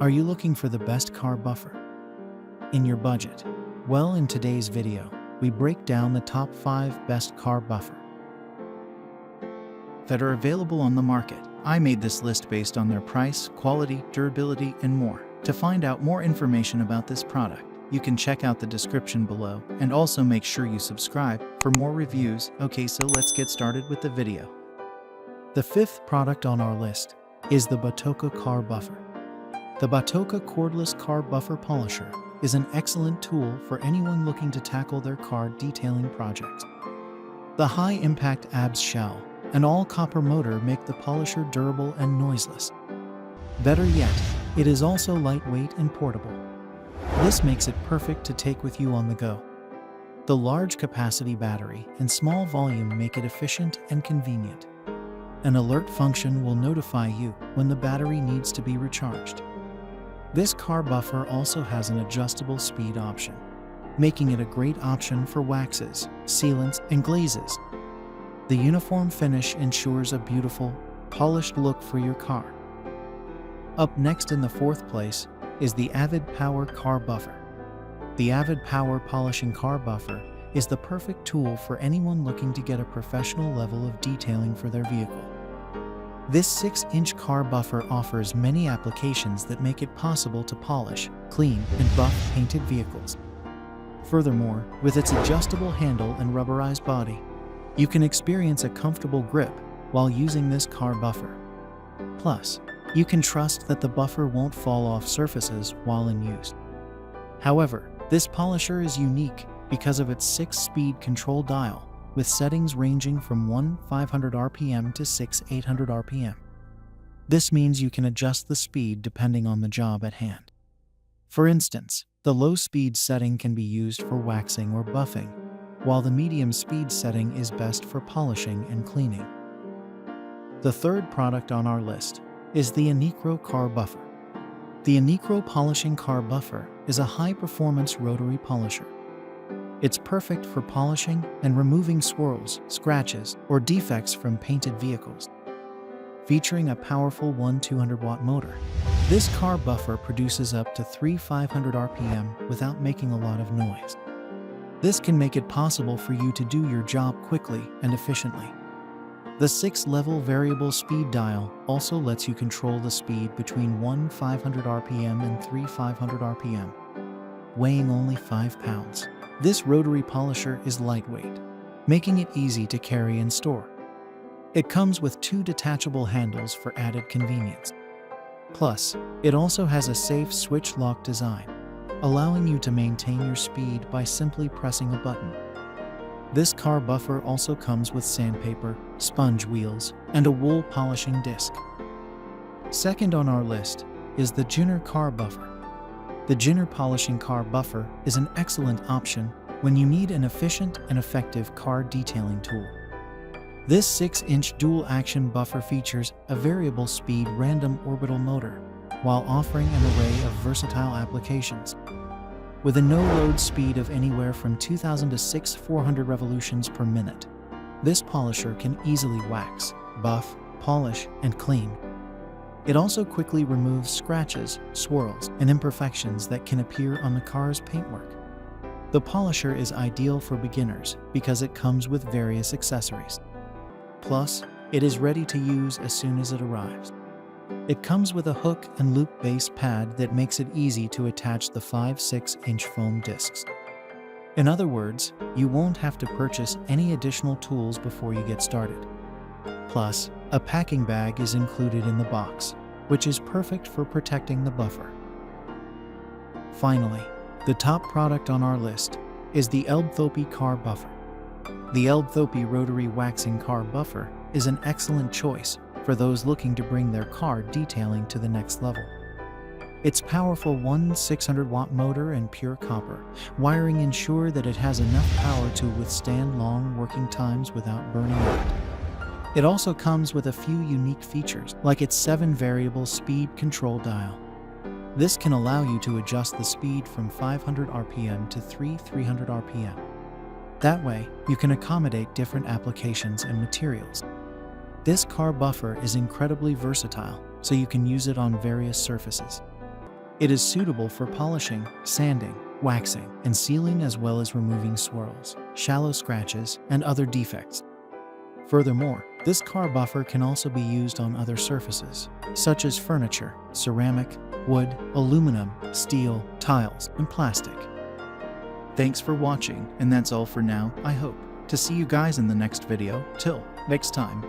Are you looking for the best car buffer in your budget? Well, in today's video, we break down the top 5 best car buffer that are available on the market. I made this list based on their price, quality, durability, and more. To find out more information about this product, you can check out the description below, and also make sure you subscribe for more reviews. Okay, so let's get started with the video. The 5th product on our list is the BATOCA Car Buffer. The BATOCA Cordless Car Buffer Polisher is an excellent tool for anyone looking to tackle their car detailing projects. The high-impact ABS shell and all-copper motor make the polisher durable and noiseless. Better yet, it is also lightweight and portable. This makes it perfect to take with you on the go. The large capacity battery and small volume make it efficient and convenient. An alert function will notify you when the battery needs to be recharged. This car buffer also has an adjustable speed option, making it a great option for waxes, sealants, and glazes. The uniform finish ensures a beautiful, polished look for your car. Up next in the 4th place is the Avid Power Car Buffer. The Avid Power Polishing Car Buffer is the perfect tool for anyone looking to get a professional level of detailing for their vehicle. This 6-inch car buffer offers many applications that make it possible to polish, clean, and buff painted vehicles. Furthermore, with its adjustable handle and rubberized body, you can experience a comfortable grip while using this car buffer. Plus, you can trust that the buffer won't fall off surfaces while in use. However, this polisher is unique because of its 6-speed control dial, with settings ranging from 1,500 RPM to 6,800 RPM. This means you can adjust the speed depending on the job at hand. For instance, the low speed setting can be used for waxing or buffing, while the medium speed setting is best for polishing and cleaning. The 3rd product on our list is the Ginour Car Buffer. The Ginour Polishing Car Buffer is a high-performance rotary polisher. It's perfect for polishing and removing swirls, scratches, or defects from painted vehicles. Featuring a powerful 200-watt motor, this car buffer produces up to 3,500 RPM without making a lot of noise. This can make it possible for you to do your job quickly and efficiently. The 6-level variable speed dial also lets you control the speed between 1,500 RPM and 3,500 RPM, weighing only 5 pounds. This rotary polisher is lightweight, making it easy to carry and store. It comes with 2 detachable handles for added convenience. Plus, it also has a safe switch lock design, allowing you to maintain your speed by simply pressing a button. This car buffer also comes with sandpaper, sponge wheels, and a wool polishing disc. Second on our list is the Ginour Car Buffer. The Ginour Polishing Car Buffer is an excellent option when you need an efficient and effective car detailing tool. This 6-inch dual-action buffer features a variable speed random orbital motor, while offering an array of versatile applications. With a no-load speed of anywhere from 2,000 to 6,400 revolutions per minute, this polisher can easily wax, buff, polish, and clean. It also quickly removes scratches, swirls, and imperfections that can appear on the car's paintwork. The polisher is ideal for beginners because it comes with various accessories. Plus, it is ready to use as soon as it arrives. It comes with a hook and loop base pad that makes it easy to attach the 5-6-inch foam discs. In other words, you won't have to purchase any additional tools before you get started. Plus, a packing bag is included in the box, which is perfect for protecting the buffer. Finally, the top product on our list is the LDHTHOPI Car Buffer. The LDHTHOPI Rotary Waxing Car Buffer is an excellent choice for those looking to bring their car detailing to the next level. Its powerful 600-watt motor and pure copper wiring ensure that it has enough power to withstand long working times without burning out. It also comes with a few unique features, like its 7-variable speed control dial. This can allow you to adjust the speed from 500 RPM to 3,300 RPM. That way, you can accommodate different applications and materials. This car buffer is incredibly versatile, so you can use it on various surfaces. It is suitable for polishing, sanding, waxing, and sealing, as well as removing swirls, shallow scratches, and other defects. Furthermore, this car buffer can also be used on other surfaces, such as furniture, ceramic, wood, aluminum, steel, tiles, and plastic. Thanks for watching, and that's all for now. I hope to see you guys in the next video. Till next time.